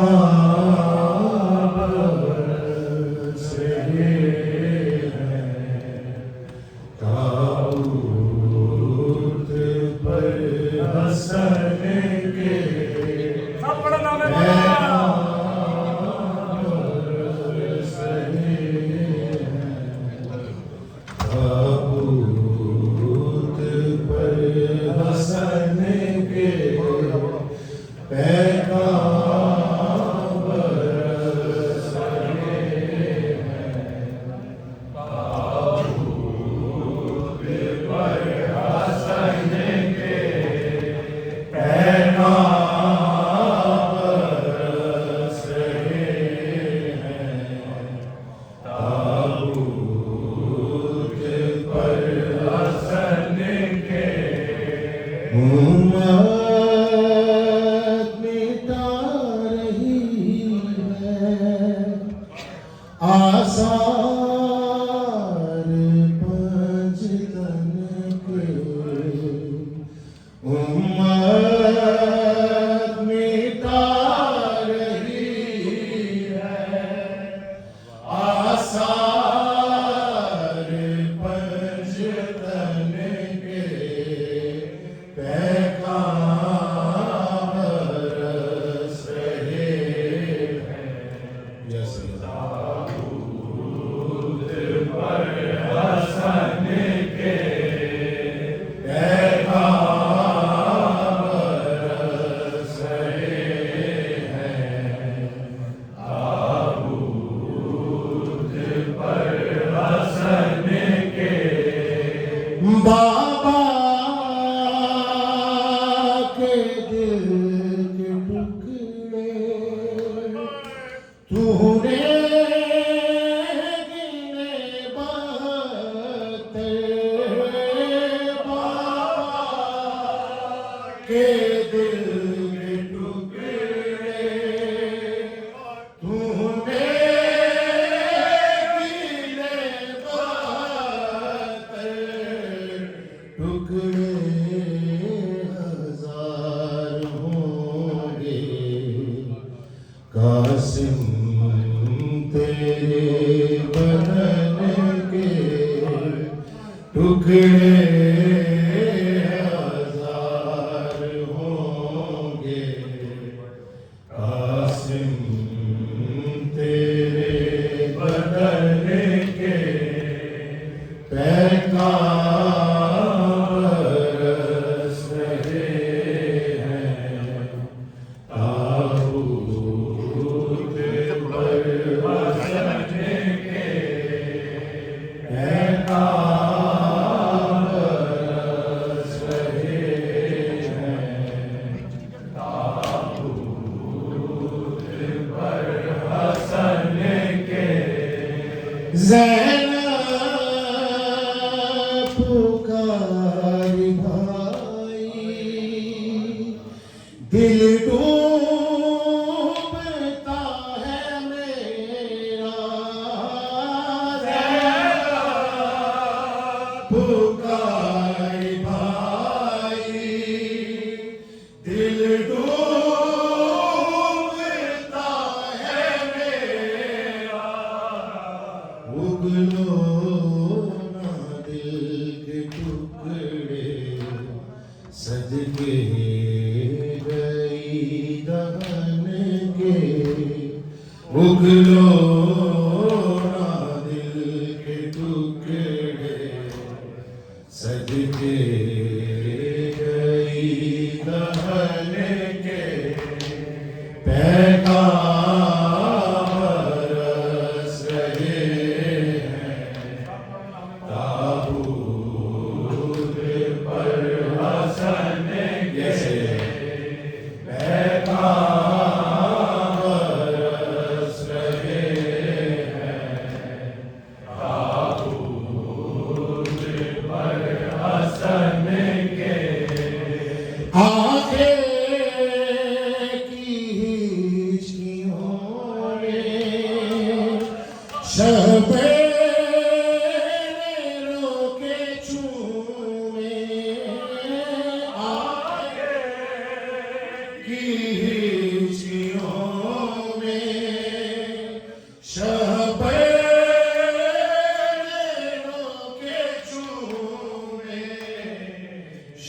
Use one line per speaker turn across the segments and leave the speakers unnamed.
की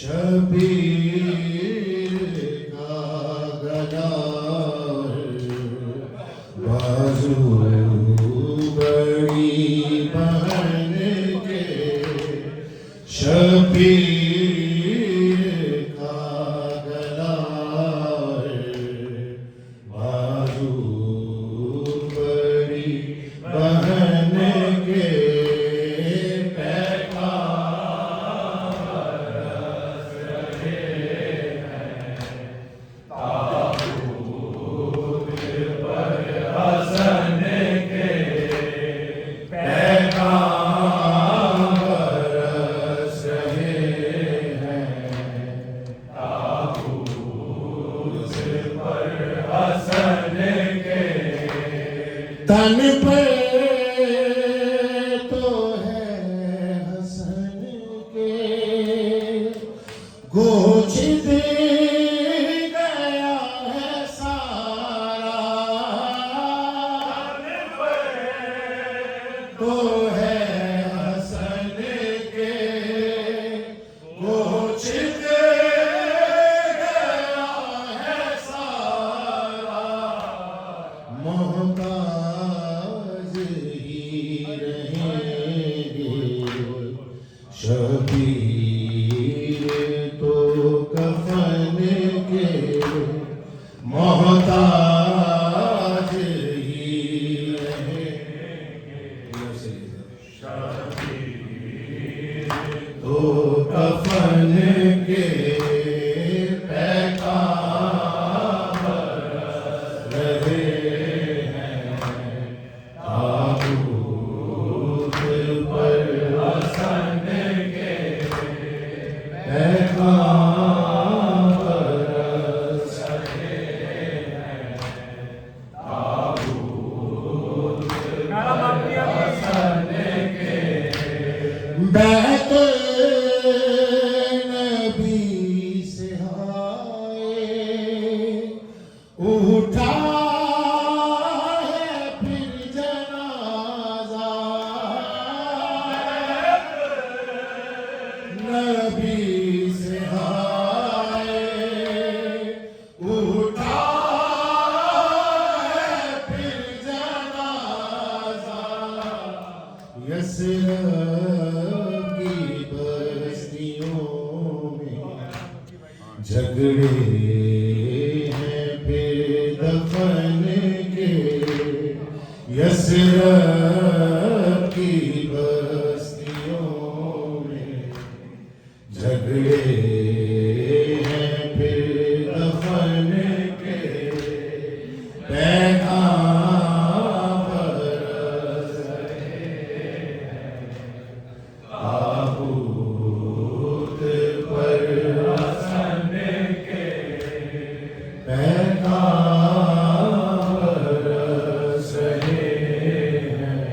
शबीर का गला बाजू बड़ी बहन के शबीर का गला बाजू बड़ी बहन के तन पे तो है हसन के गोच दे गया है सारा। तन पे तो है हसन के गोच दे गया है सारा। मोहताज शबीर तो कफन के मोहताज ही रहेंगे। शबीर तो कफन के पैगाम रहे हैं ताबूत पर हसन के पैगाम बरस रहे हैं ताबूत पर हसन के। बैत नबी से आए उठा है फिर जनाजा। नबी से आए उठा है फिर जनाजा। यसरब की बस्तियों में झगड़े हैं फिर दफन के। यसरब की बस्तियों में झगड़े हैं फिर दफन के। पैगाम बरस रहे हैं ताबूत पर हसन के। पैगाम बरस रहे हैं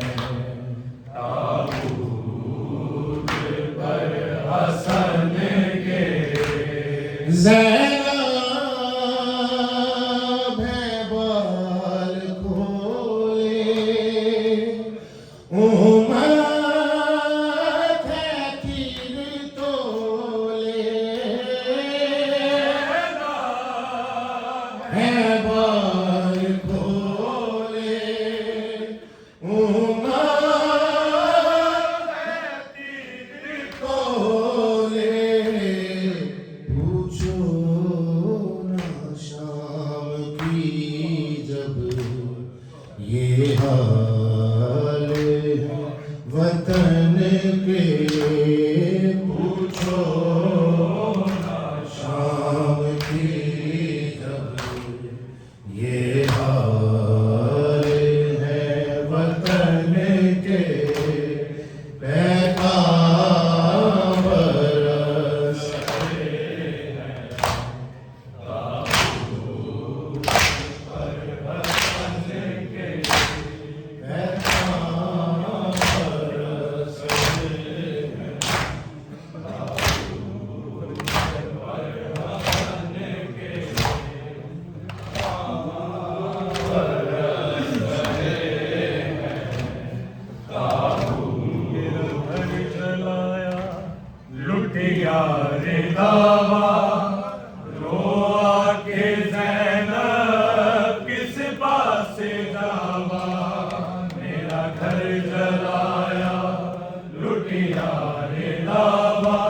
ताबूत पर हसन के। ज़ैनब है बाल खोले उम्मत है तीर तोले। है बाल खोले उम्मत है तीर तोले। पूछो
रे दावा रो आके ज़ैनब किस पासे जावा मेरा घर जलाया लुटिया रे दावा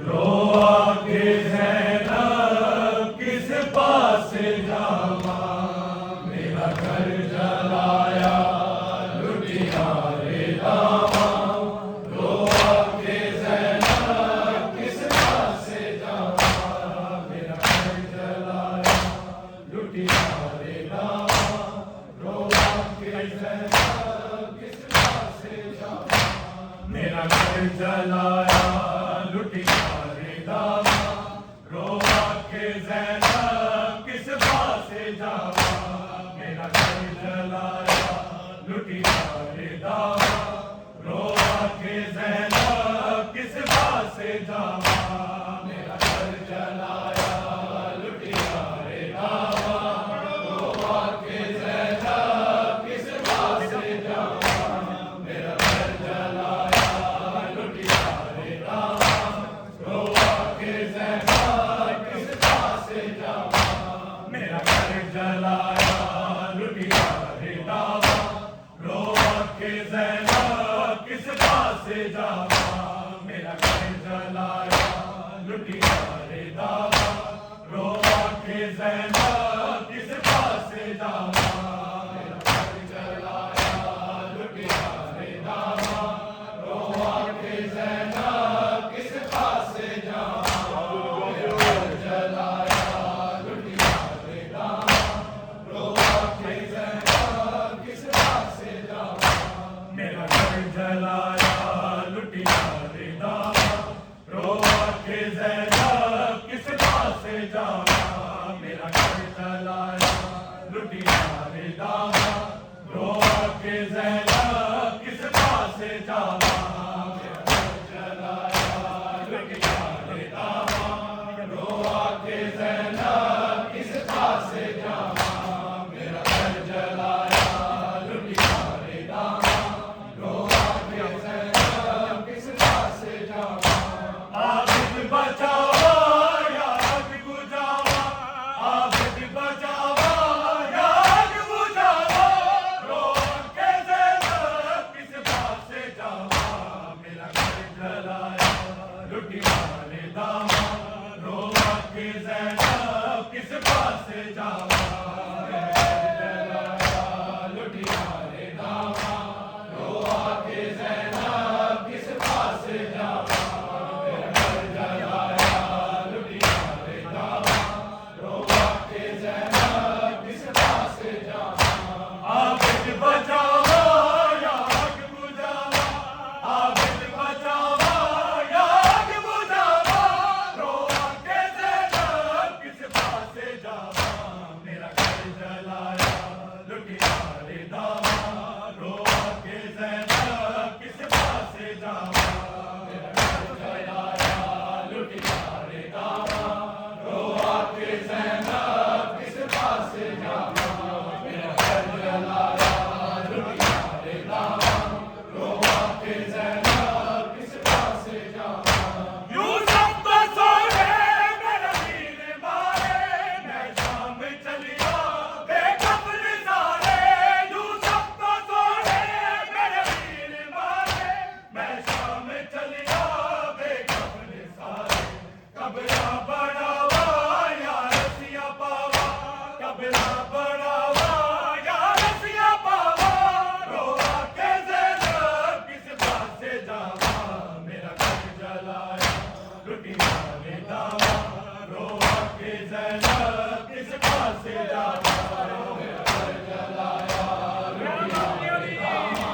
रो आके ज़ैनब किस पासे जावा मेरा घर जलाया लुटिया रे दावा रो आके ज़ैनब किस पासे जावा मेरा घर जलाया लुटिया रे दावा रो आके ज़ैनब किस पासे जावा मेरा घर जलाया लुटिया रे दावा रो आके ज़ैनब किस पासे जावा मेरा घर जलाया लुटिया रे दावा रो आके ज़ैनब किस पासे जावा मेरा घर जलाया लुटिया रे दावा रो आके ज़ैनब किस पासे जावा मेरा घर जलाया लुटिया रे दावा रो आके ज़ैनब किस पासे जावा मेरा घर जलाया लुटिया रे दावा रो आके ज़ैनब किस पासे जावा मेरा घर जलाया लुटिया रे दावा रो आके ज़ैनब किस पासे जावा मेरा घर जलाया लुटिया रे दावा रो आके ज़ैनब किस पासे जावा मेरा घर जलाया लुटिया रे दावा रो आके ज़ैनब किस पासे जावा मेरा घर जलाया लुटिया रे दावा रो आके ज़ैनब किस पासे जावा मेरा घर जलाया लुटिया रे दावा रो आके ज़ैनब किस पासे जावा मेरा घर जलाया लुटिया रे दावा रो आके ज़ैनब किस पासे जावा मेरा घर जलाया लुटिया रे दावा रो आके ज़ैनब किस पासे जावा आबिद बचावा याद बुझावा आबिद बचावा याद बुझावा रो आके ज़ैनब किस पासे जावा मेरा घर जलाया लुटिया रे दावा रो आके ज़ैनब किस पासे जावा मेरा घर जलाया लुटिया रे दावा रो आके ज़ैनब किस पासे जावा मेरा घर जलाया लुटिया रे दावा रो आके ज़ैनब किस पासे जावा आबिद बचावा याद बुझावा आबिद बचावा याद बुझावा रो आके ज़ैनब किस पासे जावा मेरा घर जलाया लुटिया रे दावा रो आके ज़ैनब किस पासे जावा मेरा घर जलाया लुटिया रे दावा रो आके ज़ैनब किस पासे जावा मेरा घर जलाया लुटिया रे दावा रो आके ज़ैनब किस पासे जावा यूसुफ तो सोए मेरे वीर मारे मैं शाम चलिया बेखबर सारे यूसुफ तो सोए मेरे वीर मारे मैं शाम चलिया बेखबर सारे कबरा बढ़ावा या रसिया पावा कबरा बढ़ावा या रसिया पावा रो आके ज़ैनब किस पासे जावा मेरा घर जलाया लुटिया रे दावा रो आके ज़ैनब किस पासे जावा मेरा घर जलाया लुटिया रे दावा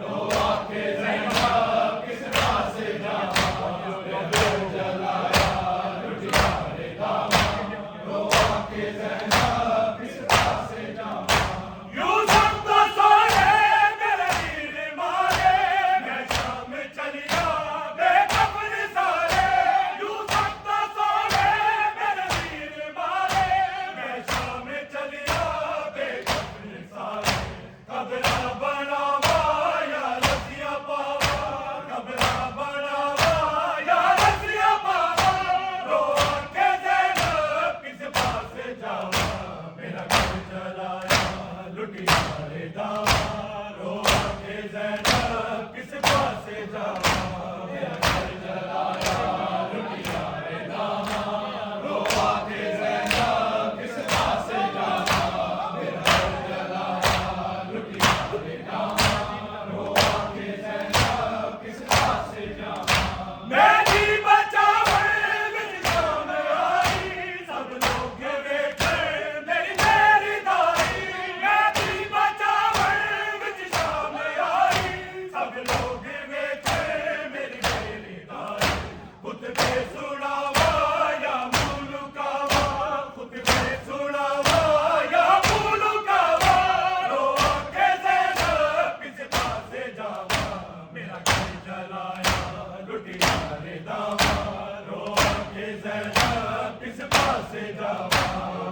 रो आके ज़ैनब किस पासे जावा मेरा घर जलाया लुटिया रे दावा रो आके ज़ैनब किस पासे जावा यूसुफ तो सोए मेरे वीर मारे मैं शाम चलिया बेखबर सारे यूसुफ तो सोए मेरे वीर मारे मैं शाम चलिया ज़ैनब किस पासे जावा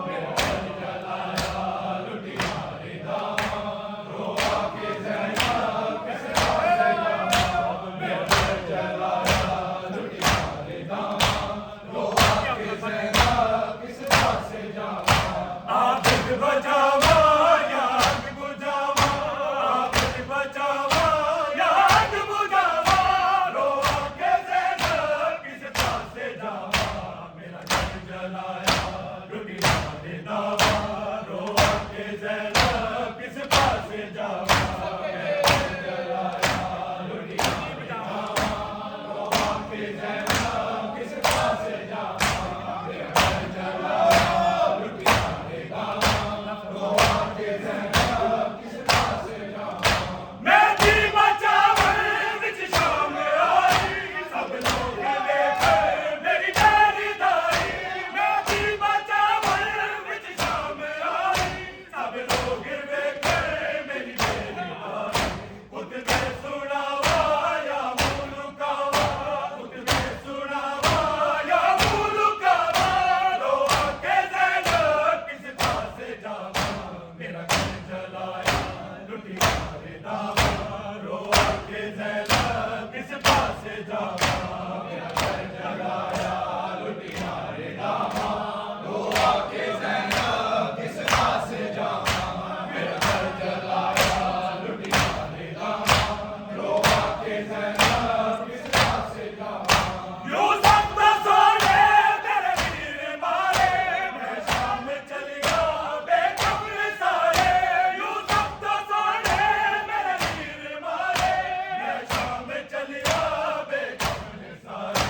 मेरा घर जलाया लुटी मारे दावा रो आके ज़ैनब किस पासे जावा मेरा घर जलाया लुटी मारे दावा रो आके ज़ैनब किस पासे जावा आग बचावा या आग बुझावा आग बचावा या आग बुझावा रो आके ज़ैनब किस पासे जावा मेरा घर जलाया लुटी मारे दावा रो आके ज़ैनब किस पासे जावा मेरा घर जलाया लुटी मारे दावा रो आके ज़ैनब किस पासे जावा मेरा घर जलाया लुटी मारे दावा रो आके ज़ैनब किस पासे जावा मैं जी बचावन विच शाम आई सब लोग देखे मेरी खरीदारी मैं जी बचावन विच शाम आई सब लोग देखे मेरी खरीदारी खुद के सुनावा या मुलुकावा खुद के सुनावा या मुलुकावा रो आके ज़ैनब किस पासे जावा मेरा घर जलाया लुटी मारे दावा रो आके ज़ैनब किस पासे जावा मेरा घर जलाया लुटी मारे दावा रो आके ज़ैनब किस पासे जावा मेरा घर जलाया लुटी मारे दावा रो आके ज़ैनब किस पासे जावा यूसुफ तो सोने मेरे वीर मारे मैं शाम चलिया बेखबर सारे यूसुफ तो सोने मेरे वीर मारे मैं शाम चलिया बेखबर सारे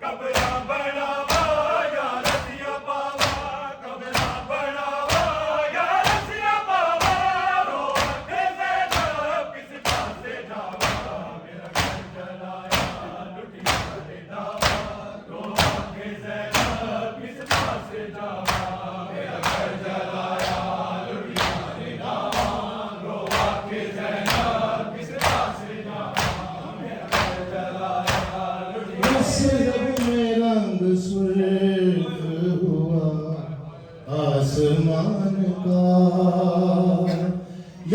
कबरा बनावा या रसिया पावा कबरा बनावा या रसिया पावा रो आके ज़ैनब किस पासे जावा मेरा घर जलाया लुटी मारे दावा रो आके ज़ैनब किस पासे जावा मेरा घर जलाया लुटी मारे दावा रो आके ज़ैनब किस पासे जावा मेरा घर जलाया लुटी
सिरब में रंग सुर्ख हुआ आसमान का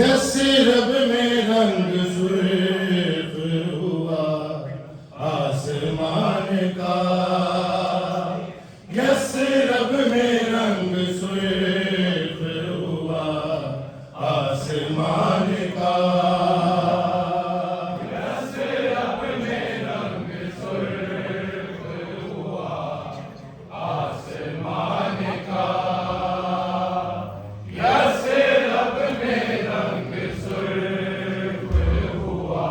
यस्रब में रंग सुर्ख हुआ आसमान का यस्रब में रंग सुर्ख हुआ आसमान का यस्रब में रंग सुर्ख हुआ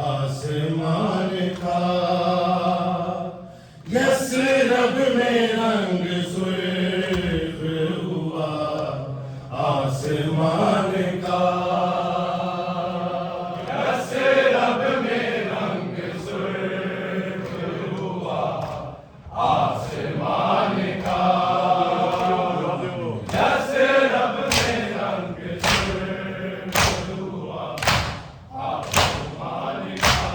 आसमान का यस्रब में रंग सुर्ख हुआ आसमान का यस्रब में रंग सुर्ख हुआ आसमान का यस्रब में रंग सुर्ख हुआ आसमान का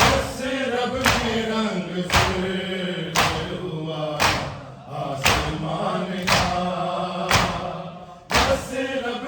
यस्रब में रंग सुर्ख हुआ आसमान का यस्रब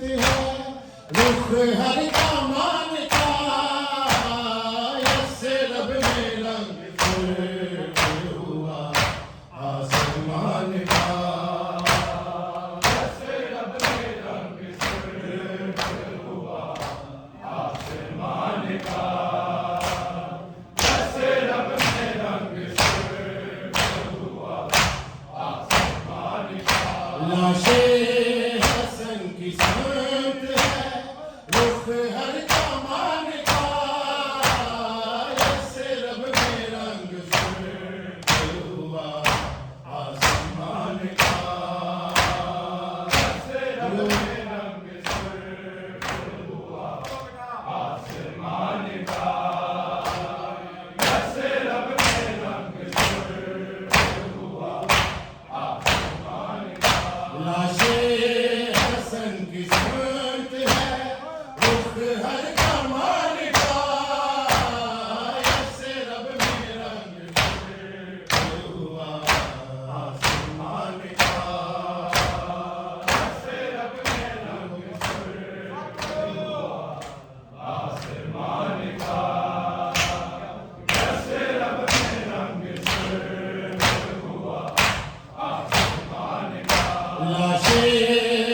समत है रुख हर दामान का ऐसे रब में रंग फिर हुआ आसमान का
ऐसे रब में रंग फिर हुआ आसमान का ऐसे रब में रंग फिर हुआ आसमान का
लाशे हसन की समत है रुख हर दामान का ऐसे रब में रंग फिर हुआ आसमान का
ऐसे रब में रंग फिर हुआ आसमान का ऐसे रब में रंग फिर हुआ आसमान का
लाशे हसन की समत है रुख हर दामान का ऐसे रब में रंग फिर हुआ आसमान का
ऐसे रब में रंग फिर हुआ आसमान का ऐसे रब में रंग फिर हुआ आसमान का
लाशे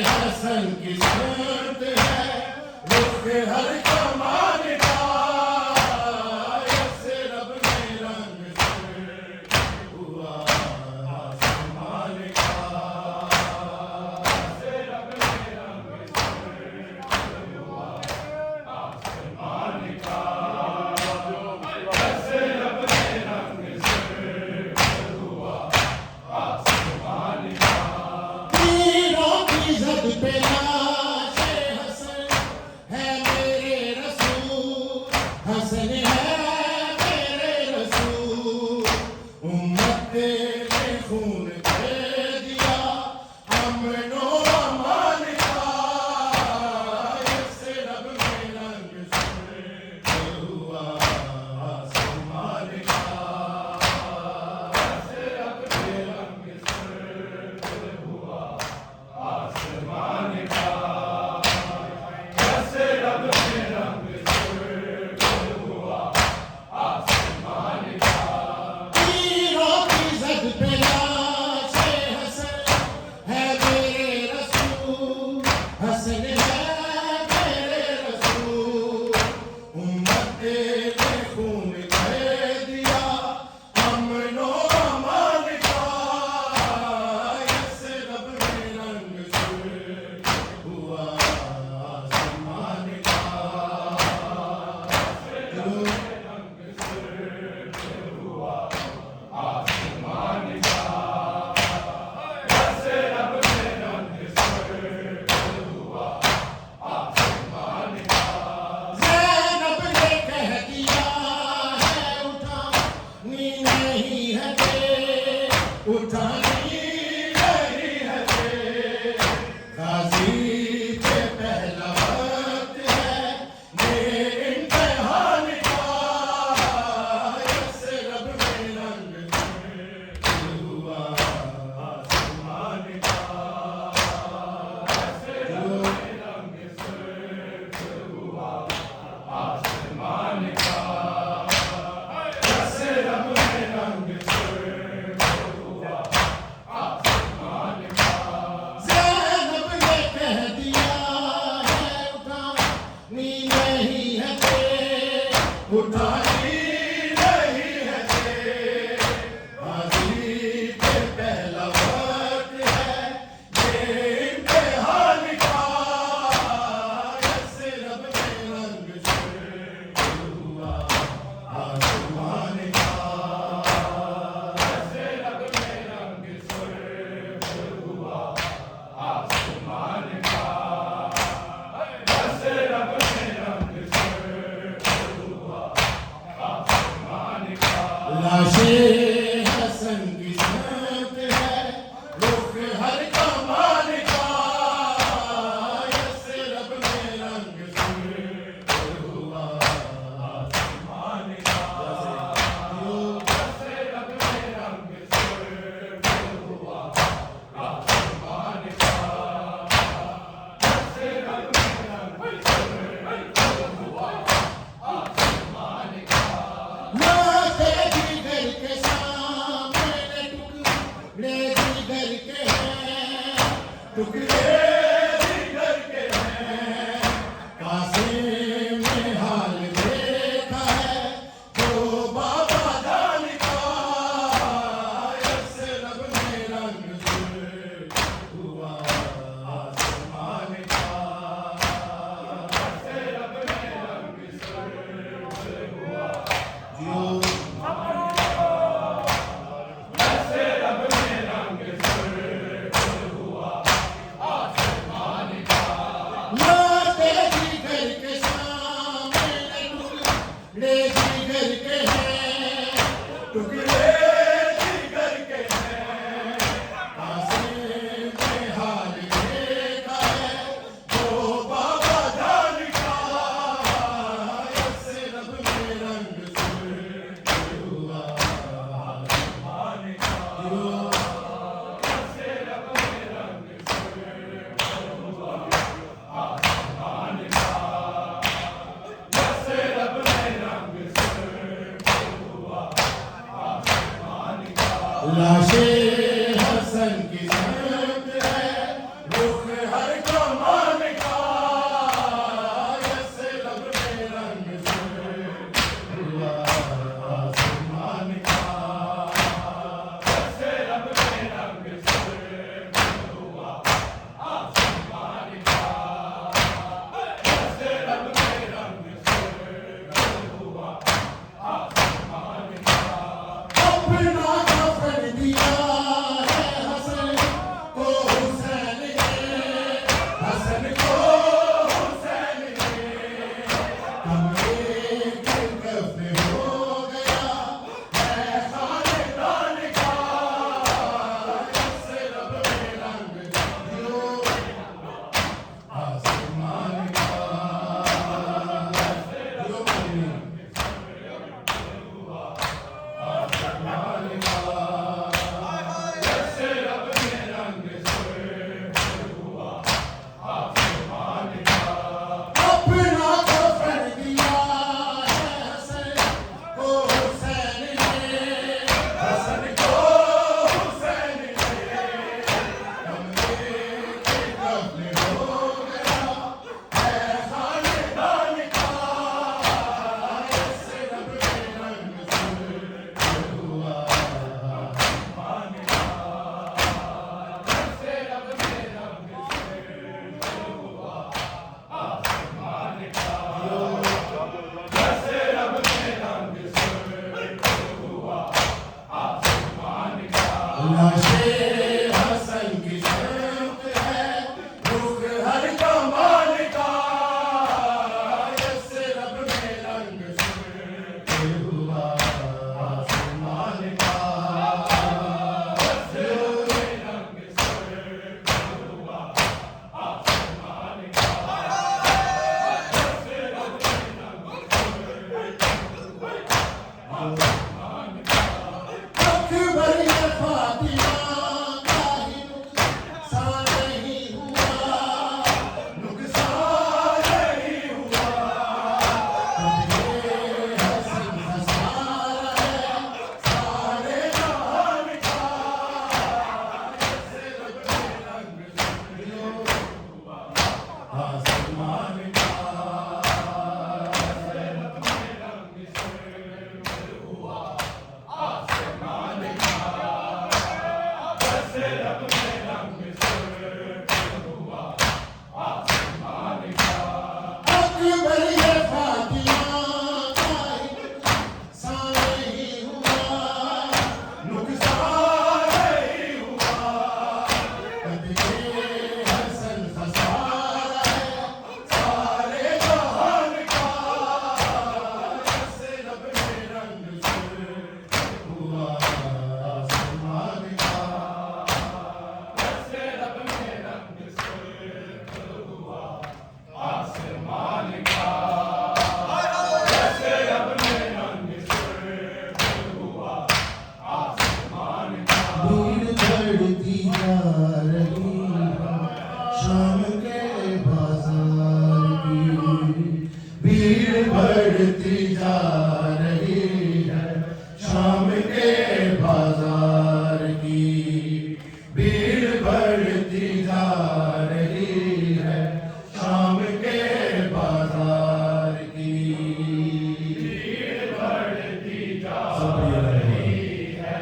हसन की समत है रुख हर दामान का ऐसे रब में रंग फिर हुआ आसमान का
ऐसे रब में रंग फिर हुआ आसमान का ऐसे रब में रंग फिर हुआ आसमान का
तीरों की जद पे लाशे हसन है मेरे रसूल लाशें हसन की सनत है रुख हर कमान का ऐसे लब में रंग से हुआ आसमान का
ऐसे लब में रंग से हुआ आसमान का ऐसे लब में रंग से हुआ आसमान का
अपना कफन दिया है हसन को हुसैन ने हसन को हुसैन ने कमरे के कफन हो गया है खानदान का ऐसे लब में रंग दियो आसमान का दियो मदनी आसमान का
ऐसे लब में रंग से हुआ आसमान का
अपना कफन दिया है हसन को हुसैन ने हसन को हुसैन ने कमरे के कफन हो गया है खानदान का ऐसे लब में रंग से हुआ
आसमान का ऐसे लब में रंग से हुआ आसमान का ऐसे लब में रंग से हुआ आसमान का
लाशें हसन की सनत है रुख हर कमान का ऐसे लब में रंग से हुआ आसमान का
ऐसे लब में रंग से हुआ आसमान का ऐसे लब में रंग से आसमान का
अकबर ये फातिमा का ही नुकसान नहीं हुआ नुकसान नहीं हुआ ये हसन हसारा है सारे जहान का ऐसे लब में रंग से हुआ आसमान का
ऐसे लब में रंग से हुआ आसमान का ऐसे लब में रंग से हुआ आसमान का
अकबर ये फातिमा का ही नुकसान नहीं हुआ नुकसान नहीं हुआ ये हसन हसारा है सारे जहान का ऐसे लब में रंग से हुआ आसमान का
ऐसे लब में रंग से हुआ आसमान का ऐसे लब में रंग से हुआ आसमान का
भीड़ बढ़ती जा रही है शाम के बाजार की भीड़ बढ़ती जा रही है शाम के बाजार की भीड़ बढ़ती जा रही है शाम के बाजार की
भीड़ बढ़ती जा
सब ये रही
है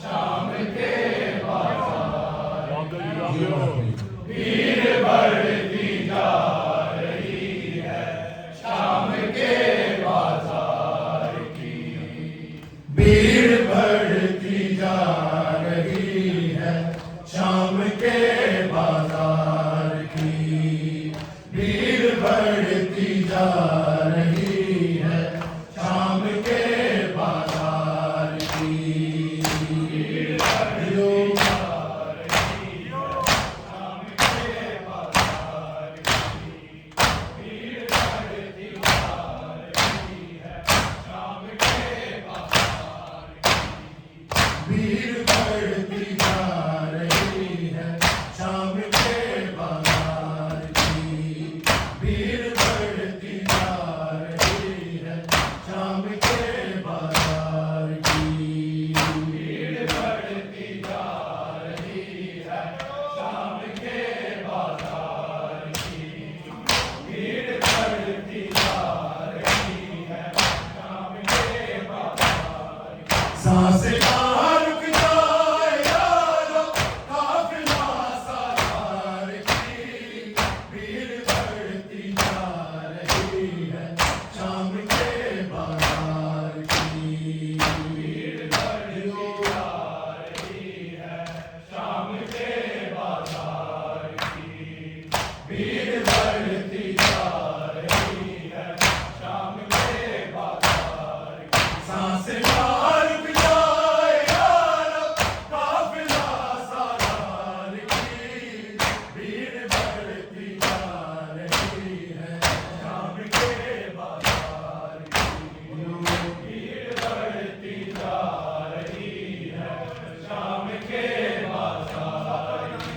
शाम के भीड़ बढ़ती जा रही है शाम के बाजार की
भीड़ बढ़ती जा रही है शाम के बाजार की भीड़ बढ़ती जा रही है शाम के बाजार की भीड़ बढ़ती जा रही है शाम के बाजार की भीड़ बढ़ती जा
बढ़ती जा रही है शाम के बाजार की।
सांसें ना रुक जाए यार काफिला सालार की भीड़ बढ़ती जा रही है
शाम के बाजार की भीड़ बढ़ती जा रही है शाम के बाजार की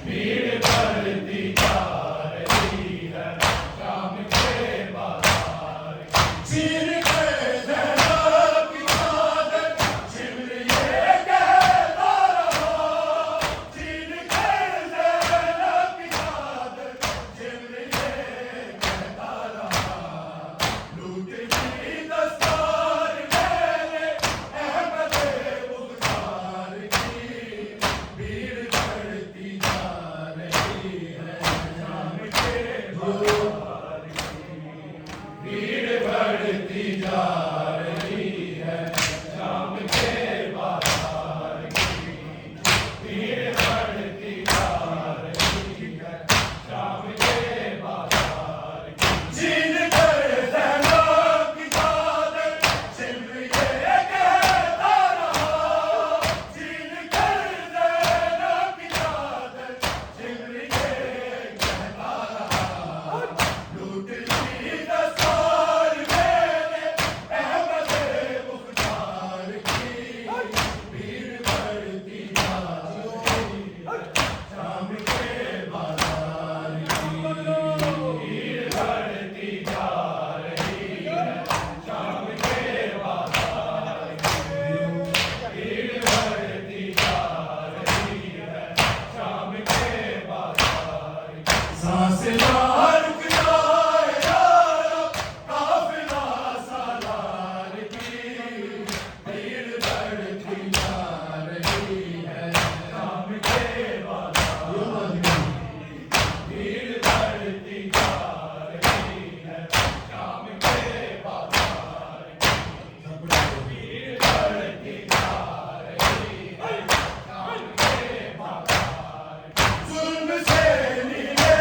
भीड़ बढ़ती जा रही है शाम के बाजार की।
चीर के जहरा की चादर छिल ये कहता रहा चीर के जहरा की चादर छिल ये कहता रहा लूट ली दस्तार मैंने अहमद मुख्तार की भीड़ बढ़ती जा रही है
शाम के बाजार की भीड़ बढ़ती जा रही है शाम के बाजार की भीड़ बढ़ती जा रही है शाम के बाजार की।
चीर कर जहरा की चादर छिल ये कहता रहा चीर कर जहरा की चादर छिल ये कहता रहा लूट ली दस्तार मैंने अहमद मुख्तार की भीड़ बढ़ती जा रही है शाम के बाजार की
भीड़ बढ़ती जा रही है शाम के बाजार की भीड़ बढ़ती जा रही है शाम के बाजार की।
सांसें ना रुक जाए यार काफिला सालार की भीड़ बढ़ती जा रही है
शाम के बाजार भीड़ बढ़ती जा रही है शाम के बाजार की भीड़ बढ़ती जा रही है शाम के बाजार की।
जुल्म से नीले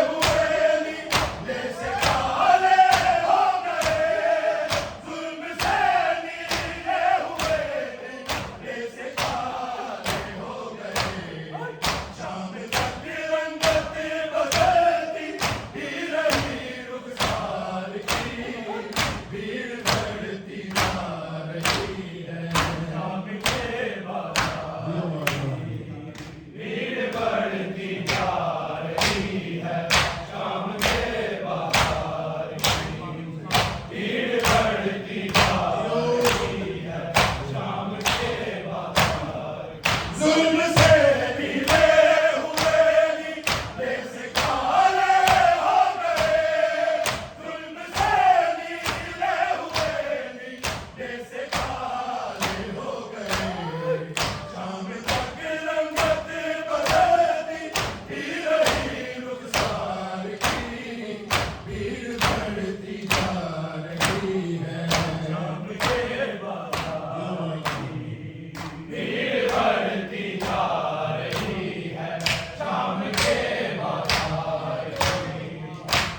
हुए नीले से काले हो गए जुल्म से नीले हुए नीले से काले हो गए शाम तक रंगत बदलती ही रही रुखसार की भीड़ बढ़ती जा रही है
शाम के बाजार भीड़ बढ़ती जा रही है शाम के बाजार की भीड़ बढ़ती जा रही है शाम के बाजार की।
जुल्म से नीले हुए नीले से काले हो गए जुल्म से नीले हुए नीले से काले हो गए शाम तक रंगत बदलती ही रही रुखसार की भीड़ बढ़ती जा रही है
शाम के बाजार की भीड़ बढ़ती जा रही है शाम के बाजार की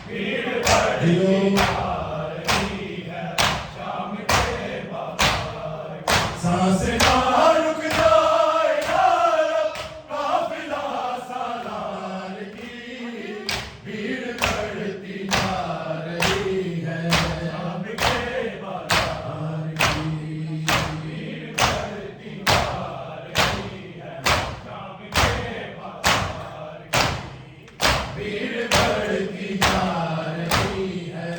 भीड़ बढ़ती जा रही है शाम के बाजार की।
सांसें ना रुक जाए यार काफिला सालार की भीड़ बढ़ती जा रही है
शाम के बाजार
की
भीड़ बढ़ती जा रही है शाम के बाजार की
भीड़ बढ़ती जा रही है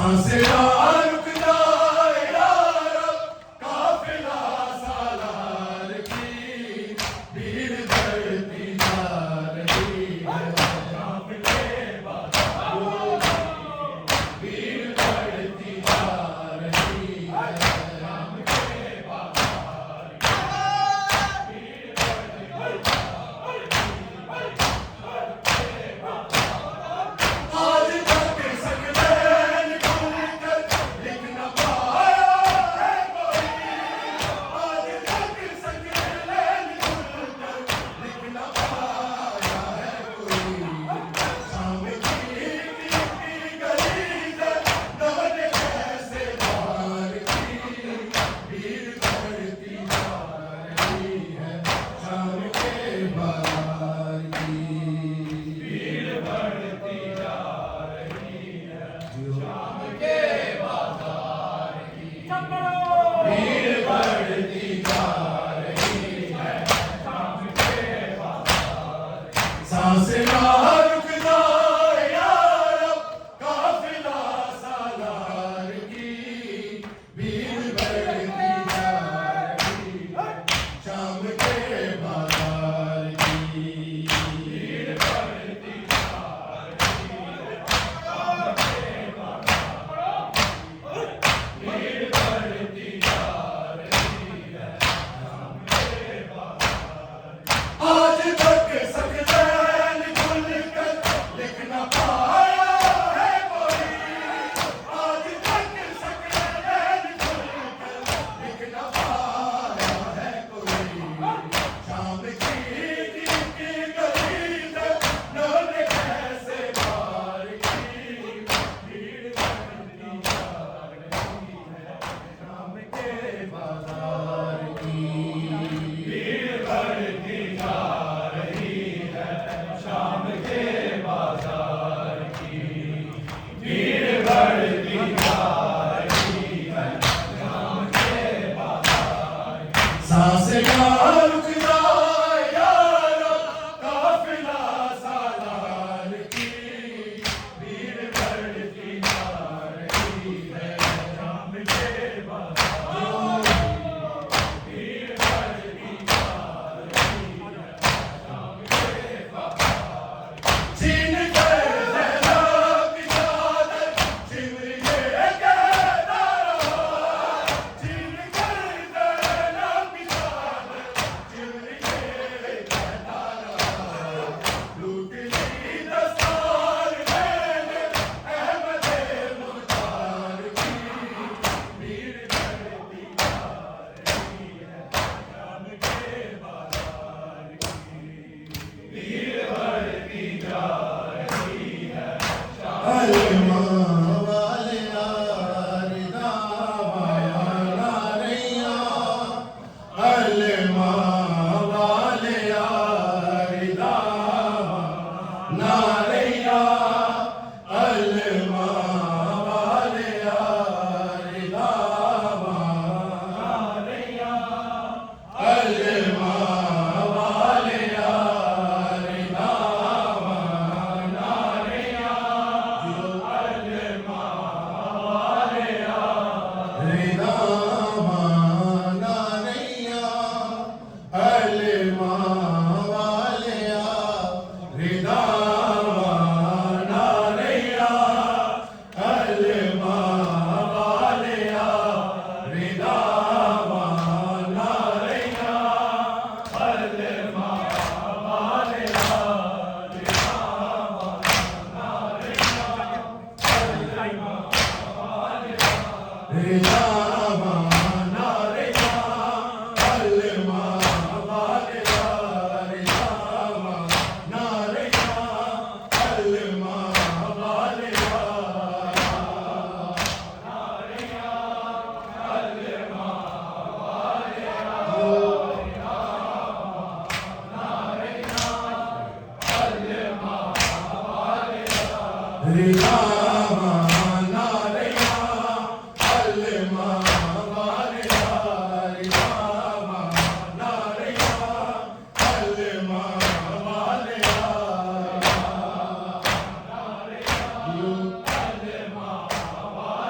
सांसें ना रुकना यारा काफिला सालार की भीड़ बढ़ती जा रही है शाम के बाजार भीड़ बढ़ती जा रही है शाम के बाजार भीड़ बढ़ती जा आज तक सकदैन खुलकर लिख न पाया है कोई आज तक सकदैन खुलकर लिख न पाया है कोई शाम की गली में नौने कैसे बाहर की भीड़ बढ़ती जा रही है शाम के बाजार की भीड़ बढ़ती जा रही है शाम के बाजार की भीड़ बढ़ती जा रही है शाम के बाजार सांसें ना रुकना यारा काफिला सालार की भीड़ बढ़ती जा रही है शाम के बाजार की भीड़ बढ़ती जा रही है शाम के बाजार भीड़ बढ़ती जा रही है शाम के बाजार आज तक सकदैन खुलकर लिख न पाया है कोई आज तक सकदैन खुलकर लिख न पाया है कोई शाम की गली में नौने कैसे बाहर की भीड़ बढ़ती जा रही है शाम के बाजार की भीड़ बढ़ती जा रही है शाम के बाजार की भीड़ बढ़ती जा रही है शाम के बाजार सांसें ना रुकना यारा काफिला सालार की भीड़ बढ़ती जा रही है शाम के बाजार भीड़ बढ़ती जा रही है शाम के बाजार छीन कर ज़ैनब की चादर सिमर ये कहता रहा छीन कर ज़ैनब की चादर सिमर ये कहता रहा लूट ली दस्तार मैंने अहमद मुख्तार की भीड़ बढ़ती जा रही है शाम के बाजार की भीड़ बढ़ती जा रही है अलमा वाले रिदा माया नैया अलमा वाले रिदा नारैया अलमा वाले रिदा नारैया अलमा वाले रिदा नारैया अलमा वाले रिदा नारैया अलमा वाले रिदा नारैया अलमा वाले रिदा नारैया अलमा वाले रिदा नारैया अलमा वाले रिदा नारैया अलमा वाले रिदा नारैया अलमा वाले रिदा नारैया अलमा वाले अलमा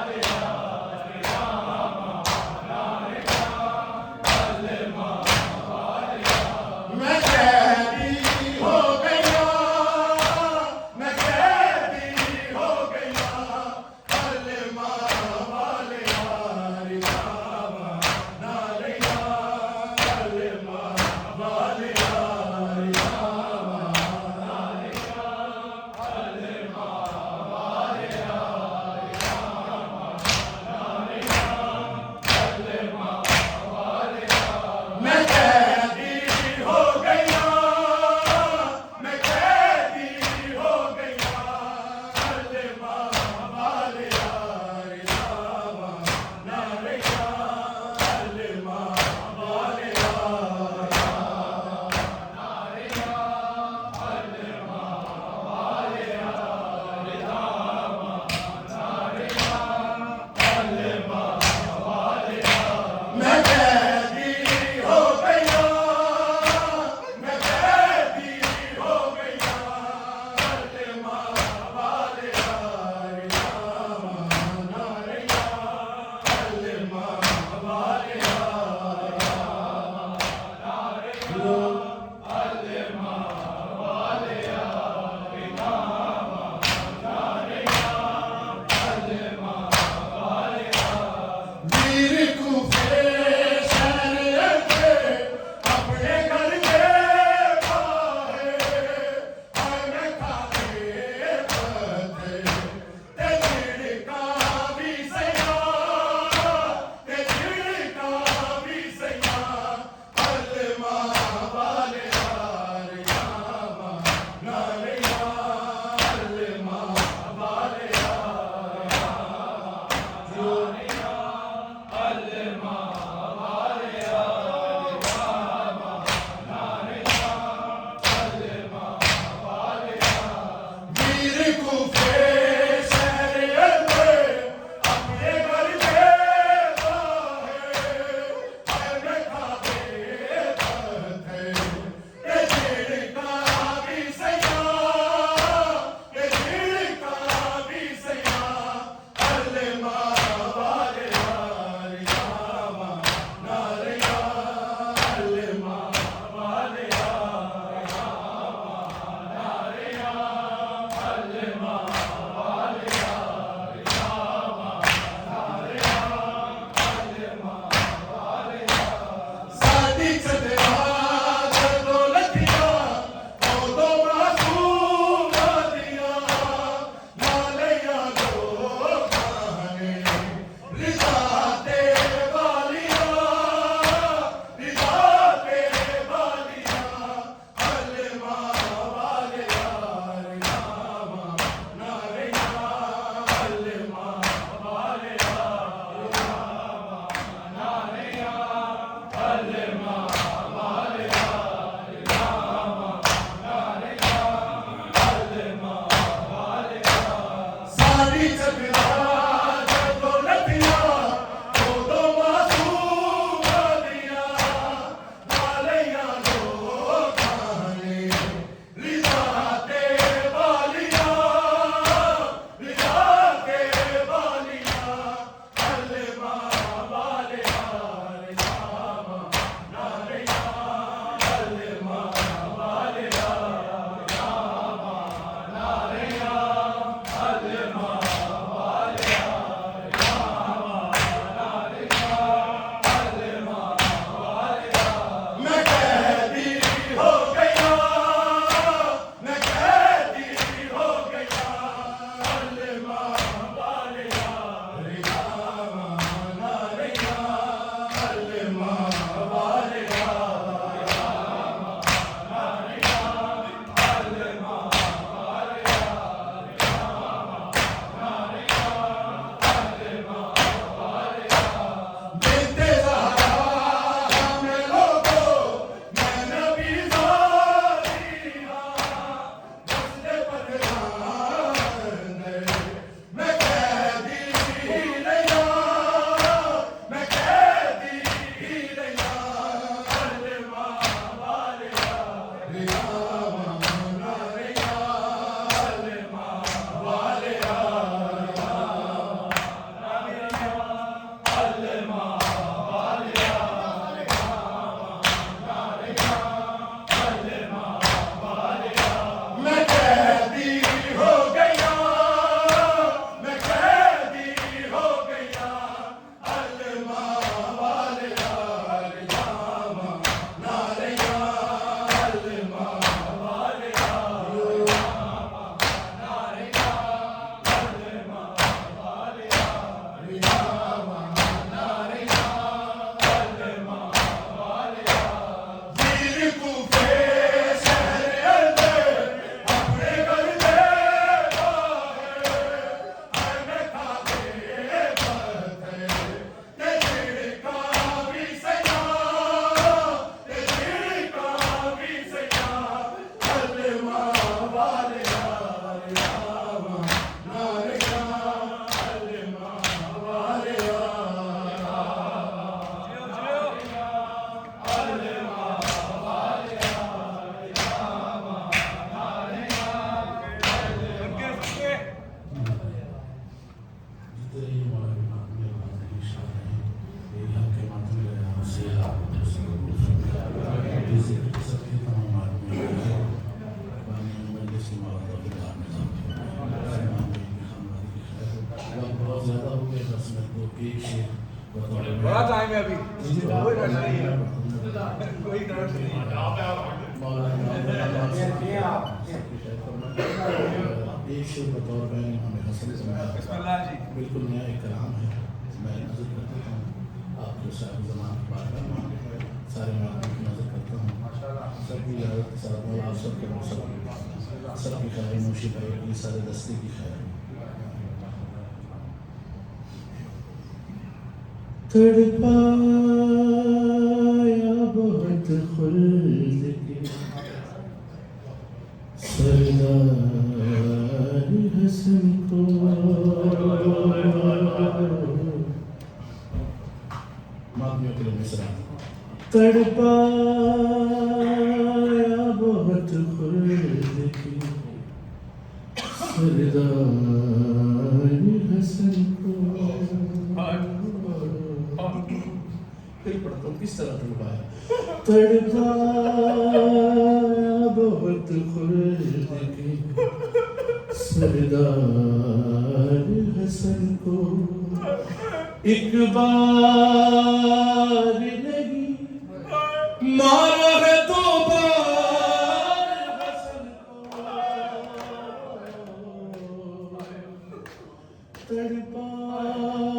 हसन को एक शेर बतौर
बड़ा टाइम है अभी कोई मसला नहीं है कोई डाउट नहीं है
एक शेर बतौर बयान इमाम हसन
बिस्मिल्लाह जी
बिल्कुल नया एक कलाम है। मैं नजर करता हूँ आपके साहब जमान की बात सारे मामलों की नजर करता हूँ सबकी इजाज़त के साथ आप सबके सबकी खैर नोशी का ये सारे दस्ते की खैर तड़पाया बहुत खुल्द के सरदार हसन को मामियों के लिए मिसरा तड़पाया बहुत खुल्द के सरदार हसन को फिर पढ़ता हूँ किस तरह तड़पाया बहुत खुल्द के सरदार हसन को एक बार नहीं मारा है दो बार हसन को तड़पाया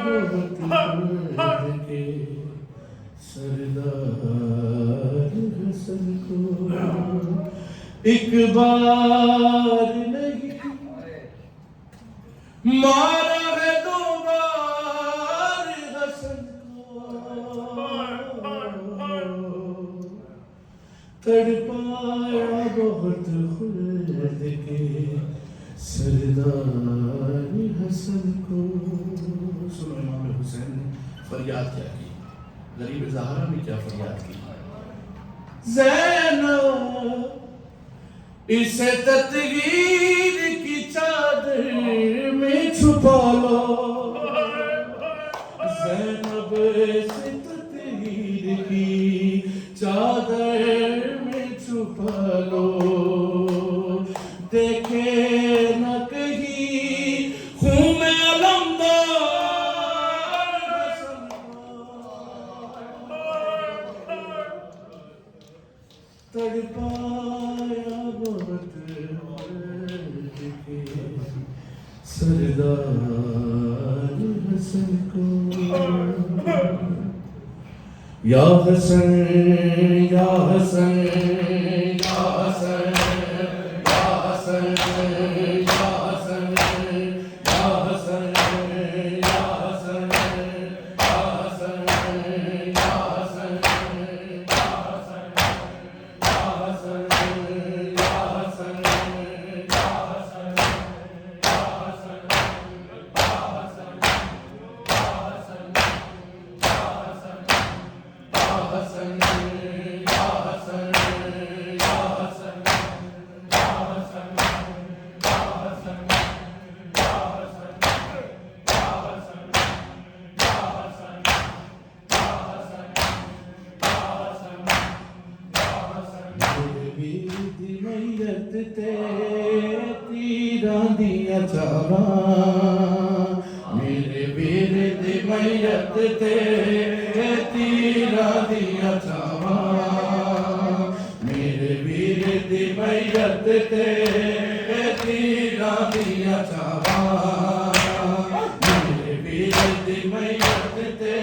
बहुत खुल्द के सरदार हसन को एक बार नहीं मारा है दो बार हसन को तड़पाया बहुत खुल्द के सरदार हसन को। सुनो इमाम हुसैन ने फरियाद क्या की, गरीब ज़हरा ने क्या फरियाद की। ज़ैनब इसे तदगीर की चादर में छुपा लो, ज़ैनब इसे तदगीर की चादर में छुपा लो, देखे न कहीं खून तड़पाया बहुत के सरदार हसन को। या हसन या हसन या हसन या हसन या हसन या हसन या हसन या हसन या हसन तीरा दिया चावा मेरे वीर दी मैयत ते तीरा दिया चावा मेरे वीर दी मैयत ते तीरा दिया चावा मेरे वीर दी मैयत ते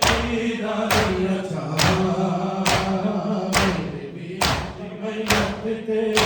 तीरा दिया चावा मेरे वीर दी मैयत ते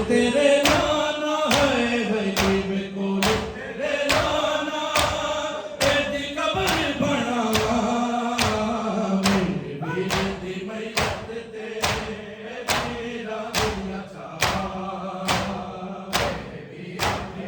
तेरे नाना है भाई कोल तेरे नाना तेरी कब्र बनावा मेरे वीर दी मैयत ते तेरा दुनिया चावा मेरे वीर दी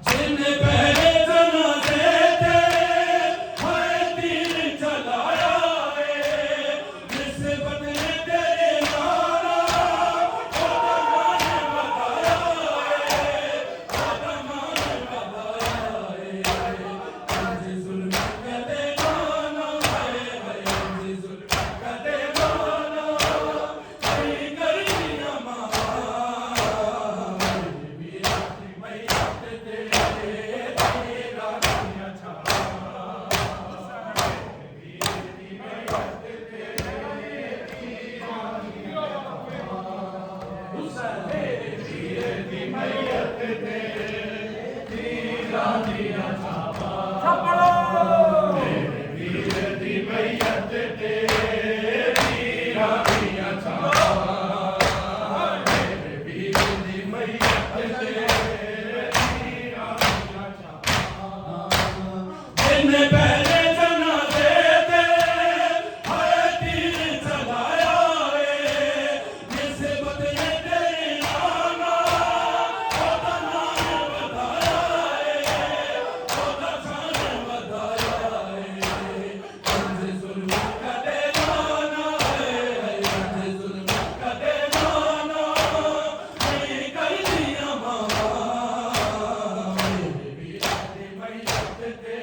जिन पहले जनाजे थे हर तीर चलाया है निस्बत ने तेरे नाना आदमान बताया है आदमान बताया है अंज जुल्म कदे नाना है अंज जुल्म कदे नाना कहीं कर दिया जिन पहले जनाजे थे हर तीर चलाया है निस्बत ने तेरे नाना ओदा नाम बताया है ओदा शान बताया है अंज जुल्म कदे नाना है अंज जुल्म कदे नाना नहीं कर दिया मामा मेरे वीर मैयत ते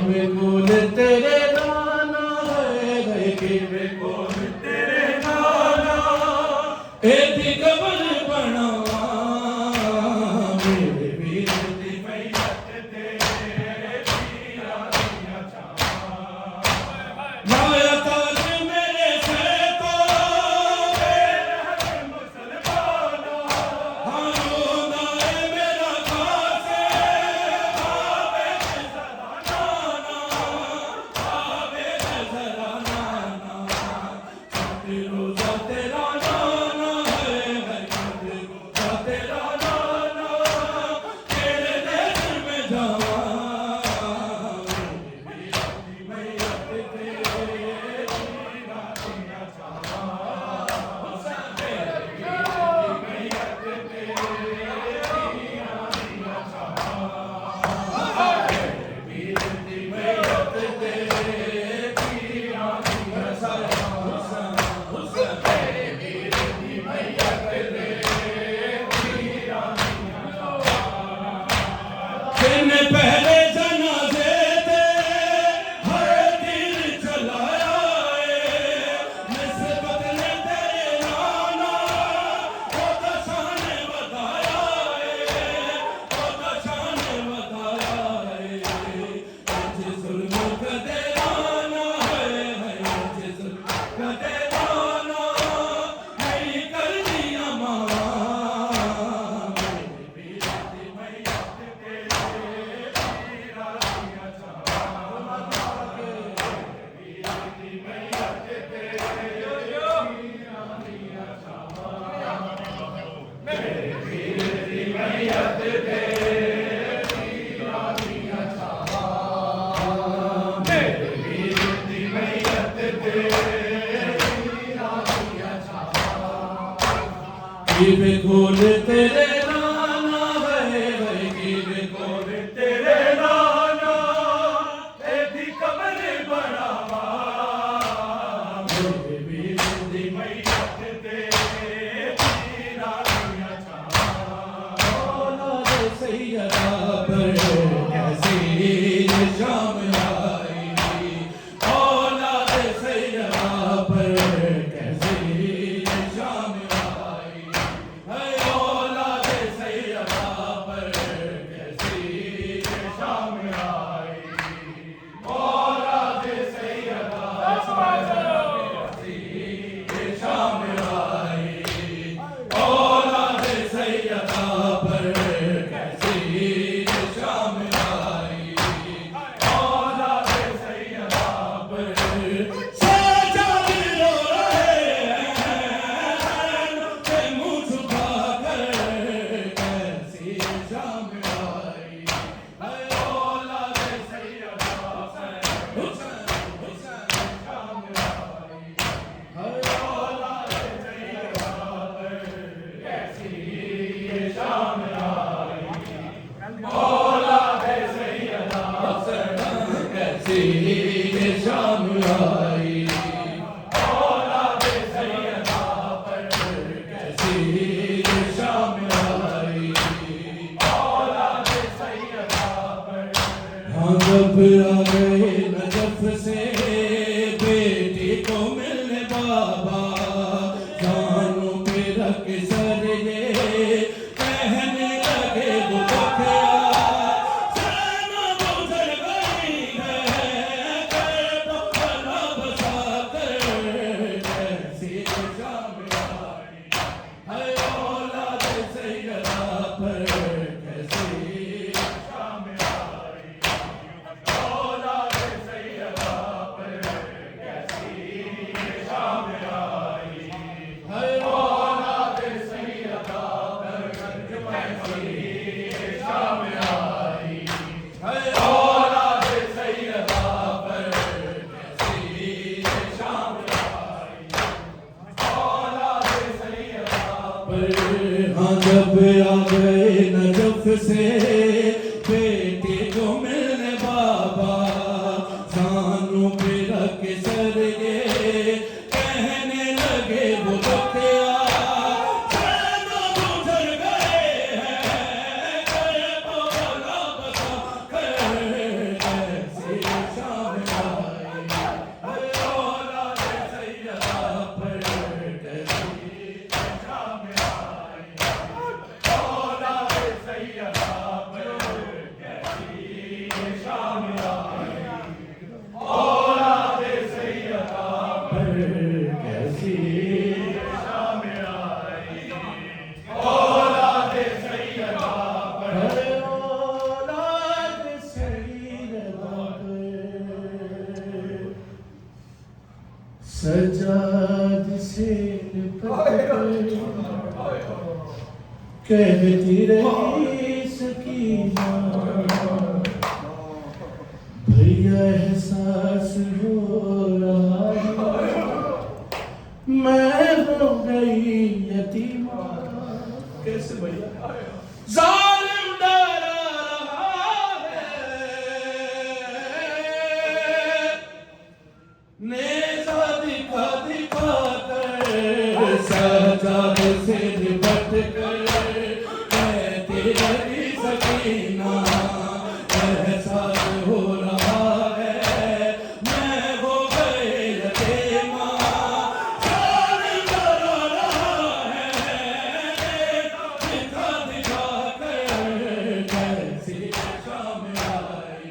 वे बोल तेरे नाना है कि वे बोल तेरे नाना एदी कबर बनावा मेरे वीर दी मैयत ते पीरा दिया माया ताज मेरे से तो मेरे मुसलमाना हाँ रोना है मेरा खासे आवे जरा नाना आवे जरा नाना छाती रोजा तेरा नाना है छाती रोजा तेरा नाना तेरे देश में जावा जिन पहले जनाजे थे हर तीर चलाया है निस्बत ने तेरे नाना ओदा शान बताया है ओदा शान बताया है अंज जुल्म कदे नाना है अंज जुल्म कदे नाना नहीं कर दिया मामा मेरे वीर दी मैयत वे गोल तेरे नाना है वे गोल तेरे नाना एदी कबर बनावा मेरे वीर दी मैयत ते पीरा दिया औलाद सैयदा पर कैसी शाम आई औलाद सैयदा पर कैसी शाम आई है औलाद
साजाद रो रहे हैं के मुँह छुपा कर कैसी शाम आई है औलाद सैयदा हुसैन हुसैन शाम आई है औलाद सैयदा कैसी ये शाम आई औलाद सैयदा कैसी ये शाम आई औलाद सैयदा पर कैसी ये शाम आई औलाद सैयदा पर हाँ जब आ गए नजफ से बेटी को मिलने बाबा जानों पे रख सर ये कहने लगे वो दुखिया सेना गुजर गई है करबला बसा कर कैसी शाम आई है औलाद सैयदा पर कैसी शाम आई औलाद सैयदा पर कैसी शाम आई है औलाद सैयदा पर कैसी शाम आई है औलाद सैयदा पर कैसी शाम आई औलाद सैयदा पर हाँ जब आ गए नजफ से बेटी को मिलने बाबा जानों पे रख सर ये कहने लगे वो दुखिया सेना गुजर गए हैं करबला बसा कर कैसी शाम आई है औलाद सैयदा पर कैसी शाम आई औलाद सैयदा पर कैसी शाम आई औलाद सैयदा पर कैसी शाम आई औलाद सैयदा पर औलाद सैयदा पर सजाद से लिपट कहती रही सकीना भैया एहसास हो रहा है मैं हो गई यतीमा कैसे भैया जालिम डरा रहा है नेज़ा दिखा दिखा कर सजाद से लिपट कर कहती रही सकीना एहसास हो रहा है मैं हो गई यतीमा जालिम डरा रहा है दिखा दिखा कर कैसी शाम आई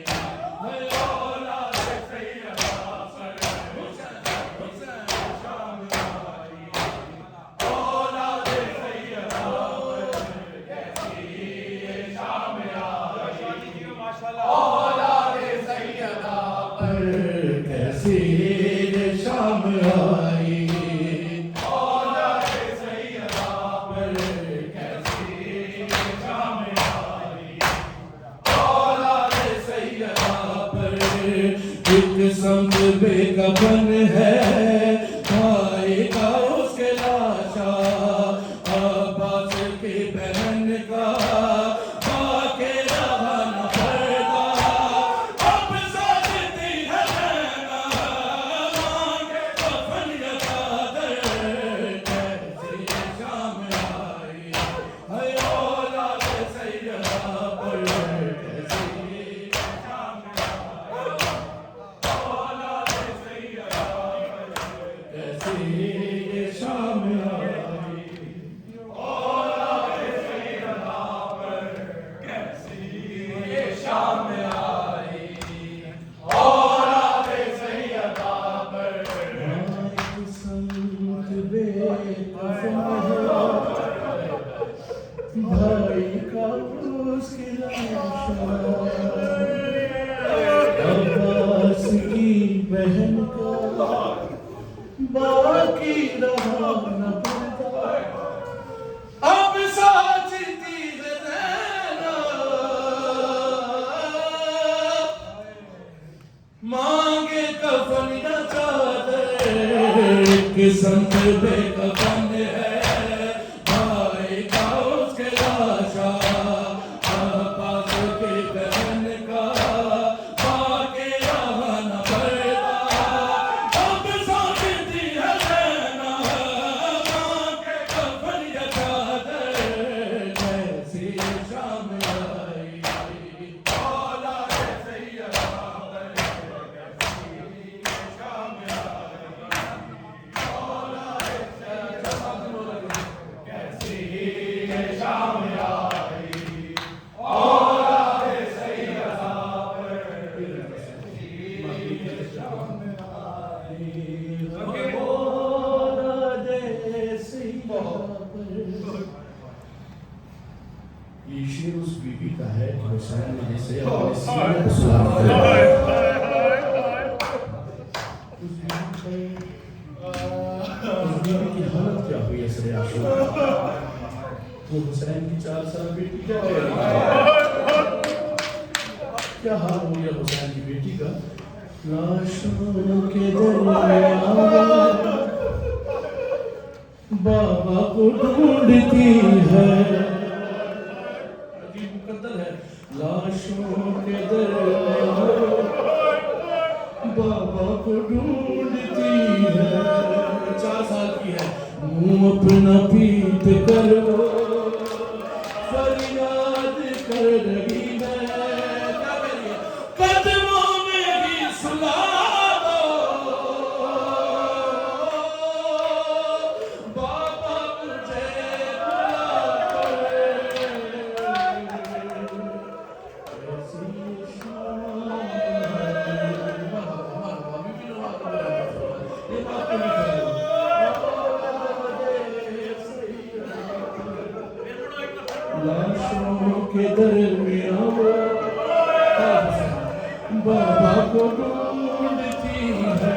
है औलाद सैयदा पर हुसैन हुसैन शाम आई औलाद सैयदा पर कैसी शाम आई औलाद सैयदा पर कैसी शाम आई औलाद सैयदा पर कैसी शाम आई औलाद सैयदा पर एक संग बेकफन है भाई का उसके लाशा अब्बास की बहन का बाके रहा न पर्दा अब साजती है नैना मांगे कफन या चादर कैसी शाम आई है औलाद सैयदा पर कैसी शाम आई औलाद सैयदा पर बाकी रहा न पर्दा अब साजती है नैना मांगे कफन न चादर किस्मत बेकफन है भाई का उसके लाशा पास के कफन का बाकी रहा न पर्दा अब साजती है नैना मांगे कफन न चादर कैसी शाम आई औलाद सैयदा ये शेर उस बीबी का है कि हुसैन ने जिसे अपने सीने पर सलाम किया। उस बीबी की हालत क्या हुई असरे आशूरा वो हुसैन की 4 साल बेटी क्या कह रही है क्या हाल हो गया हुसैन की बेटी का लाशों के दरमियान बाबा को ढूंढती है है लाशों के दरमियान बाबा को ढूंढती है 4 साल की है मुंह अपना पीत कर फरियाद कर रही है क्या करिए कदमों में ही सुला दो बाबा मुझे लाशों के दरमियान बाबा को ढूंढती है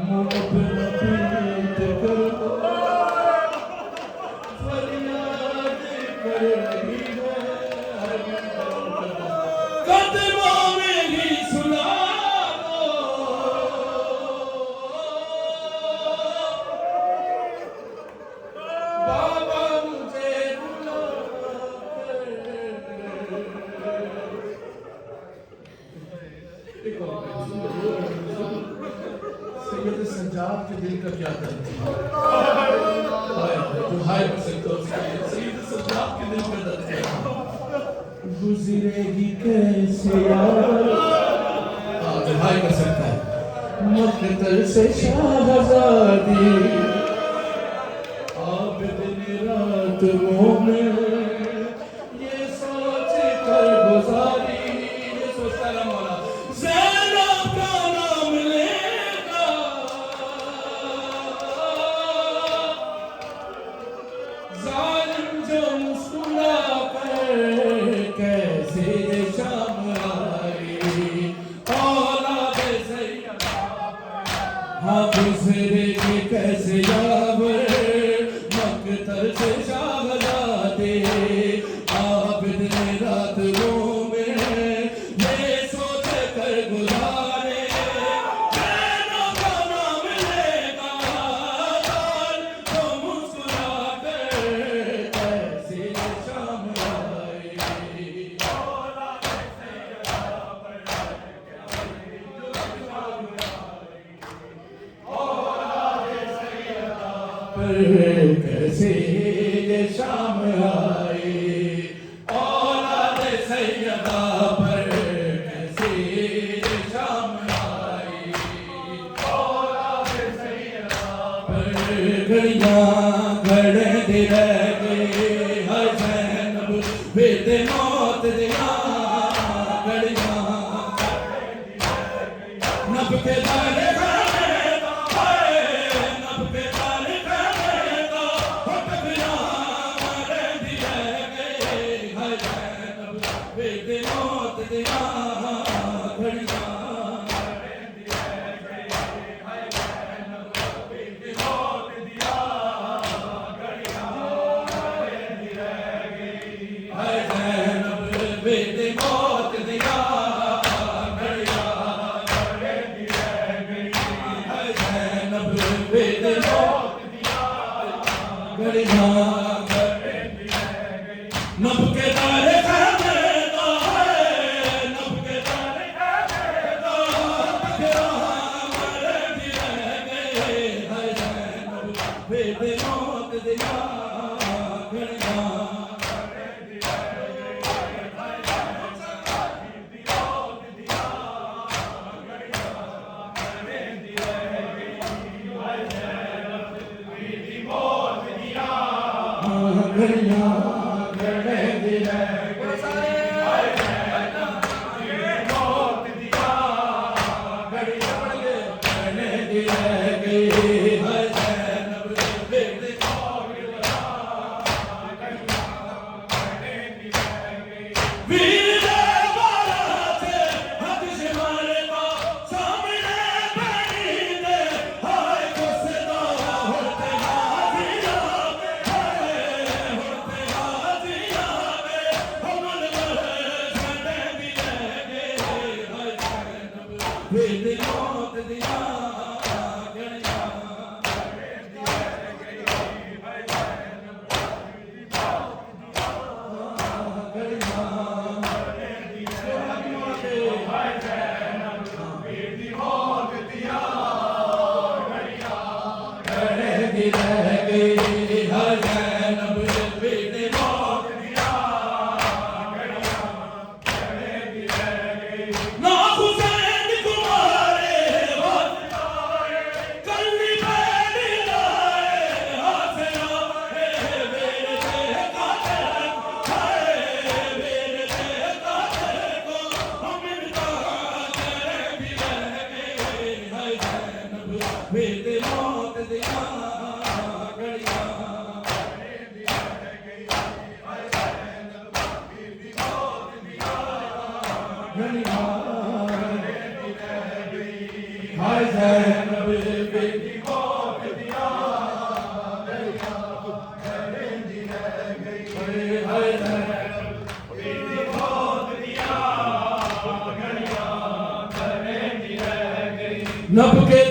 मुंह अपना पीत कर फरियाद कर रही है कदमों में ही सुला दो बाबा मुझे सैयद सज्जाद के दिल का क्या दर्द था जो हाय कर सकते हो सैयद सज्जाद के दिल का दर्द क्या गुजरेगी कैसे यार जो हाय कर सकता है मकतल से शाहजादी आबिद ने रात में ये सोच कर गुजारी ये सोचता रहा मौला ज़ैनब का नाम लेगा जालिम जो मुस्कुरा कर कैसे ये शाम आई औलाद सैयदा हाँ गुजरेगी कैसे याब मकतल से शाहजादे आबिद ने रात में ये सोच कर गुजारे ज़ैनब का नाम लेगा तो मुस्कुरा कर कैसे शाम आई कैसे ये शाम आई औलाद सैयदा पर कैसे ये शाम आई औलाद सैयदा पर घड़ियां घड़े दे रह गए हर ज़ैनब बेद मौत दिया घड़ियां नब के दाने घड़ियां नभ के तारे खाने तो है नभ के तारे खाने तो मर भी रह गए है जैनब वेद मौत दिया घड़ियां घड़ियां घड़े दी रह वेद मौत दिया घड़ियां वेद मौत दिया घड़ियां हाय जैनब बेटी मौत दिया हाय जैनब बेटी मौत दिया नभ के